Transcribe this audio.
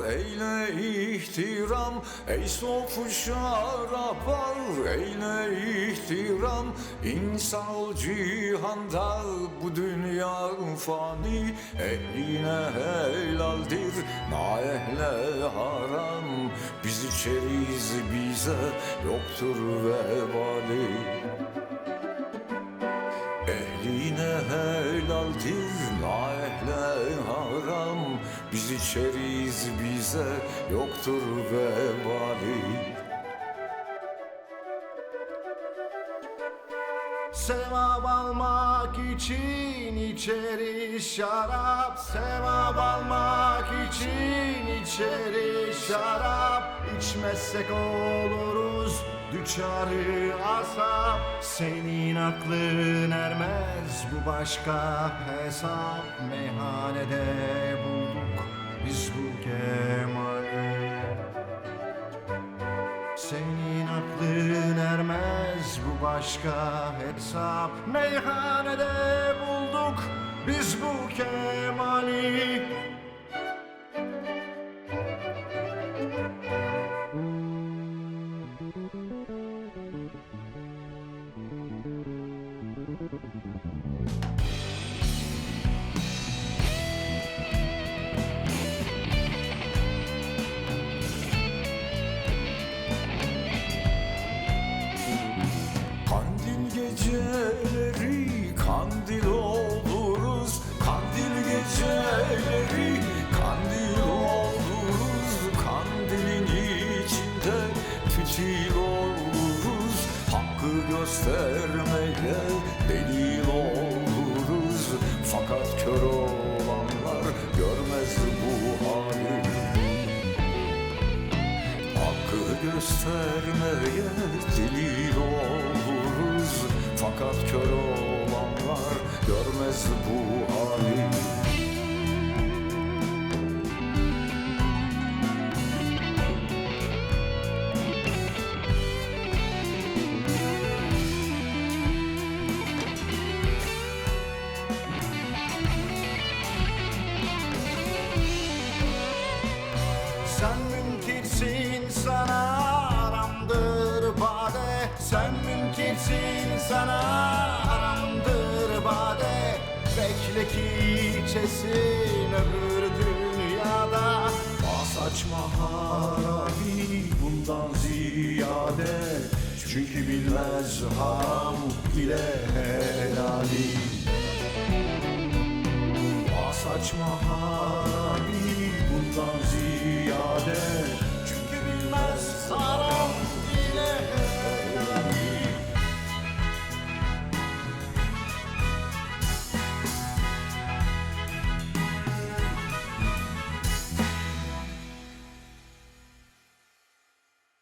eyle ihtiram. Ey sofu şarap al, eyle ihtiram. İnsan ol cihanda, bu dünya fani. Ehline helaldir, naehle haram. Biz içeriz, bize yoktur vebali. Ehline helaldir, naehle haram. Biz içeriz, bize yoktur vebali. Sevap almak için içeriz şarap, sevap almak için içeriz şarap. İçmezsek oluruz düçarı asap. Senin aklın ermez, bu başka hesap. Meyhanede bulduk biz bu kemali. Senin aklın ermez, bu başka hesap. Meyhanede bulduk biz bu kemali. Geceleri kandil oluruz, kandil geceleri kandil oluruz. Kandilin içinde fitil oluruz, hakkı göstermeye delil oluruz. Fakat kör olanlar görmez bu hali. Hakkı göstermeye delil oluruz, fakat kör olanlar görmez bu hali. Sen münkirsin, sana haramdır bade. Sen münkirsin, sana haramdır bade. Bekle ki içesin öbür dünyada. Bas açma harabi bundan ziyade. Çünkü bilmez haram ile helali. Bas açma harabi